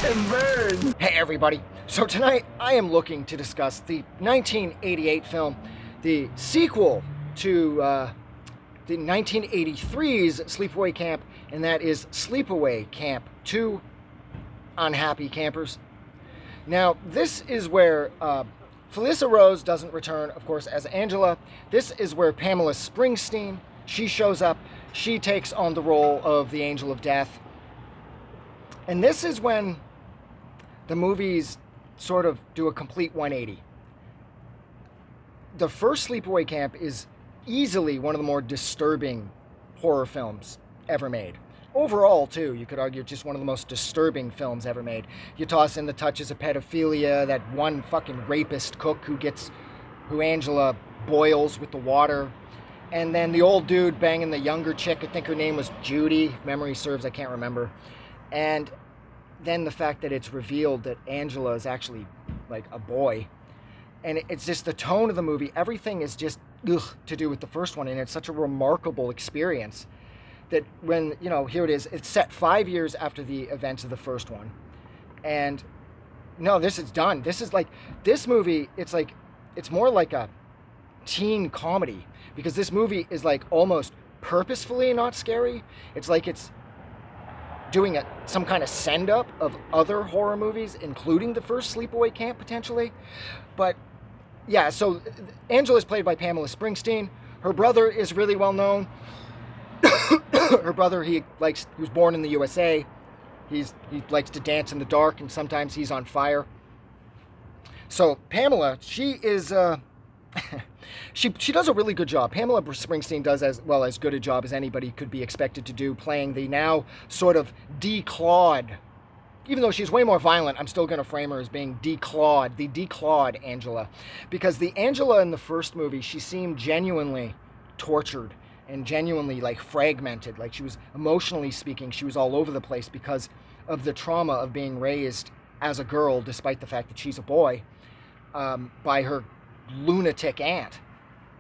and burn. Hey everybody, so tonight I am looking to discuss the 1988 film, the sequel to the 1983's Sleepaway Camp, and that is Sleepaway Camp 2, Unhappy Campers. Now, this is where Felissa Rose doesn't return, of course, as Angela. This is where Pamela Springsteen, she shows up. She takes on the role of the Angel of Death. And this is when the movies sort of do a complete 180. The first Sleepaway Camp is easily one of the more disturbing horror films ever made. Overall, too, you could argue just one of the most disturbing films ever made. You toss in the touches of pedophilia, that one fucking rapist cook who Angela boils with the water, and then the old dude banging the younger chick. I think her name was Judy, if memory serves, I can't remember. And then the fact that it's revealed that Angela is actually like a boy. And it's just the tone of the movie. Everything is just to do with the first one. And it's such a remarkable experience that when, here it is. It's set 5 years after the events of the first one. And no, this is done. This movie, it's more like a teen comedy. Because this movie is like almost purposefully not scary. It's like it's doing some kind of send-up of other horror movies, including the first Sleepaway Camp, potentially. But, yeah, so Angela is played by Pamela Springsteen. Her brother is really well known. Her brother, he was born in the USA. He likes to dance in the dark, and sometimes he's on fire. So Pamela, she is... She does a really good job. Pamela Springsteen does as good a job as anybody could be expected to do, playing the now sort of declawed, even though she's way more violent, I'm still going to frame her as being the declawed Angela. Because the Angela in the first movie, she seemed genuinely tortured and genuinely fragmented. Like she was, emotionally speaking, she was all over the place because of the trauma of being raised as a girl, despite the fact that she's a boy, by her lunatic aunt,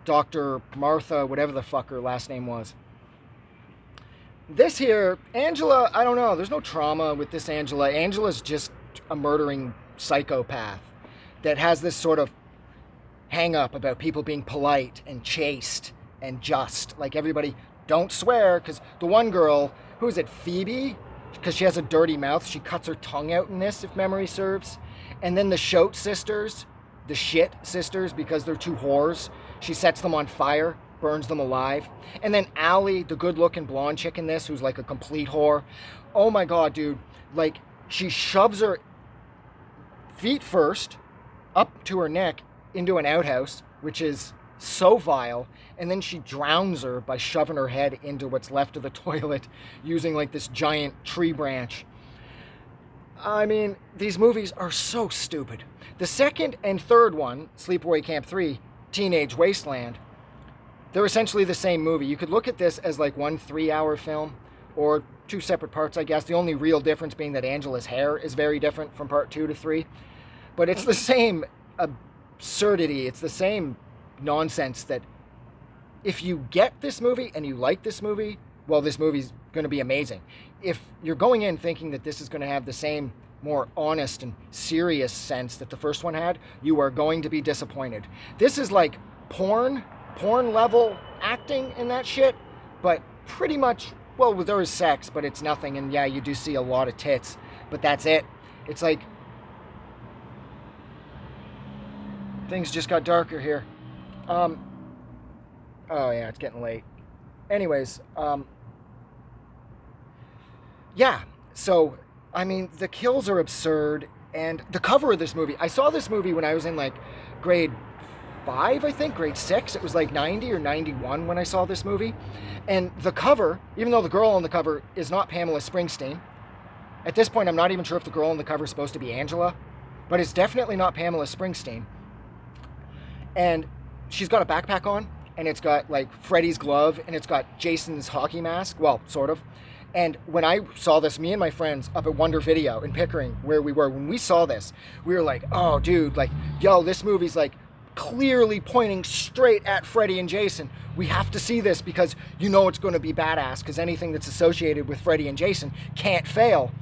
Dr. Martha, whatever the fuck her last name was. This here, Angela, I don't know, there's no trauma with this Angela. Angela's just a murdering psychopath that has this sort of hang-up about people being polite and chaste and just. Like everybody, don't swear, because the one girl, who is it, Phoebe? Because she has a dirty mouth, she cuts her tongue out in this, if memory serves. And then the Shote sisters, the shit sisters, because they're two whores. She sets them on fire, burns them alive. And then Allie, the good-looking blonde chick in this, who's like a complete whore. Oh my god, dude. She shoves her feet first up to her neck into an outhouse, which is so vile. And then she drowns her by shoving her head into what's left of the toilet using this giant tree branch. I mean, these movies are so stupid. The second and third one, Sleepaway Camp 3, Teenage Wasteland, they're essentially the same movie. You could look at this as one 3-hour film, or two separate parts, I guess. The only real difference being that Angela's hair is very different from part 2 to 3. But it's the same absurdity. It's the same nonsense that if you get this movie and you like this movie, well, this movie's going to be amazing. If you're going in thinking that this is going to have the same more honest and serious sense that the first one had, you are going to be disappointed. This is like porn level acting in that shit, but pretty much, well, there is sex, but it's nothing, and yeah, you do see a lot of tits, but that's it. It's like, things just got darker here. Oh yeah, it's getting late. Anyways, yeah, so, I mean, the kills are absurd, and the cover of this movie, I saw this movie when I was in, grade 5, I think, grade 6, it was 90 or 91 when I saw this movie, and the cover, even though the girl on the cover is not Pamela Springsteen, at this point I'm not even sure if the girl on the cover is supposed to be Angela, but it's definitely not Pamela Springsteen, and she's got a backpack on, and it's got, Freddy's glove, and it's got Jason's hockey mask, well, sort of. And when I saw this, me and my friends up at Wonder Video in Pickering, where we were, when we saw this, we were like, oh, dude, yo, this movie's, clearly pointing straight at Freddy and Jason. We have to see this because it's going to be badass, because anything that's associated with Freddy and Jason can't fail.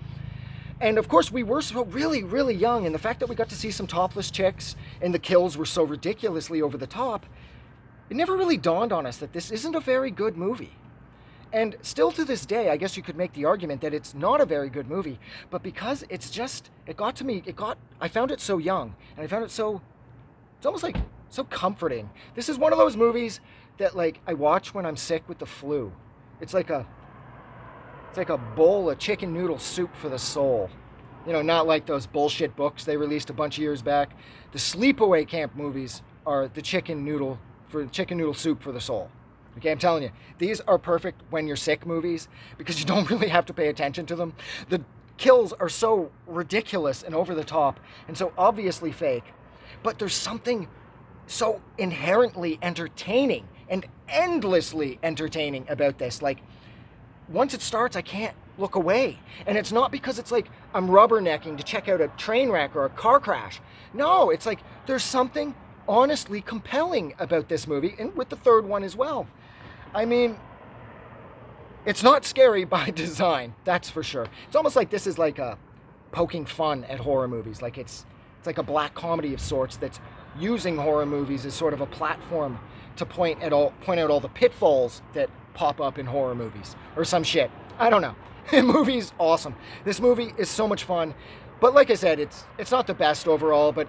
And of course, we were so really, really young, and the fact that we got to see some topless chicks and the kills were so ridiculously over the top, it never really dawned on us that this isn't a very good movie. And still to this day, I guess you could make the argument that it's not a very good movie, but because it got to me, I found it so young, and I found it so, it's almost like so comforting. This is one of those movies that like I watch when I'm sick with the flu. It's like a bowl of chicken noodle soup for the soul. You know, not like those bullshit books they released a bunch of years back. The Sleepaway camp movies are the chicken noodle soup for the soul. Okay, I'm telling you, these are perfect when you're sick movies because you don't really have to pay attention to them. The kills are so ridiculous and over the top and so obviously fake, but there's something so inherently entertaining and endlessly entertaining about this. Like, once it starts, I can't look away. And it's not because it's like I'm rubbernecking to check out a train wreck or a car crash. No, it's like there's something honestly compelling about this movie, and with the third one as well. I mean, it's not scary by design, that's for sure. It's almost like this is like a poking fun at horror movies. Like it's like a black comedy of sorts that's using horror movies as sort of a platform to point out all the pitfalls that pop up in horror movies or some shit. I don't know. The movie's awesome. This movie is so much fun. But like I said, it's not the best overall, but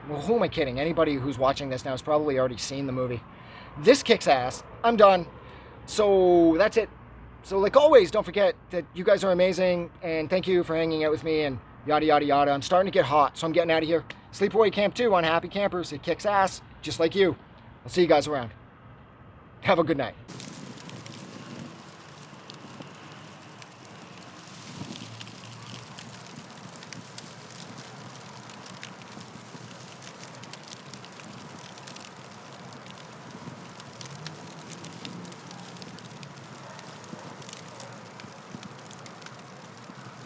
well, who am I kidding? Anybody who's watching this now has probably already seen the movie. This kicks ass. I'm done. So that's it. So like always, don't forget that you guys are amazing, and thank you for hanging out with me and yada yada yada. I'm starting to get hot, so I'm getting out of here. Sleepaway Camp 2 on Happy Campers. It kicks ass, just like you. I'll see you guys around. Have a good night.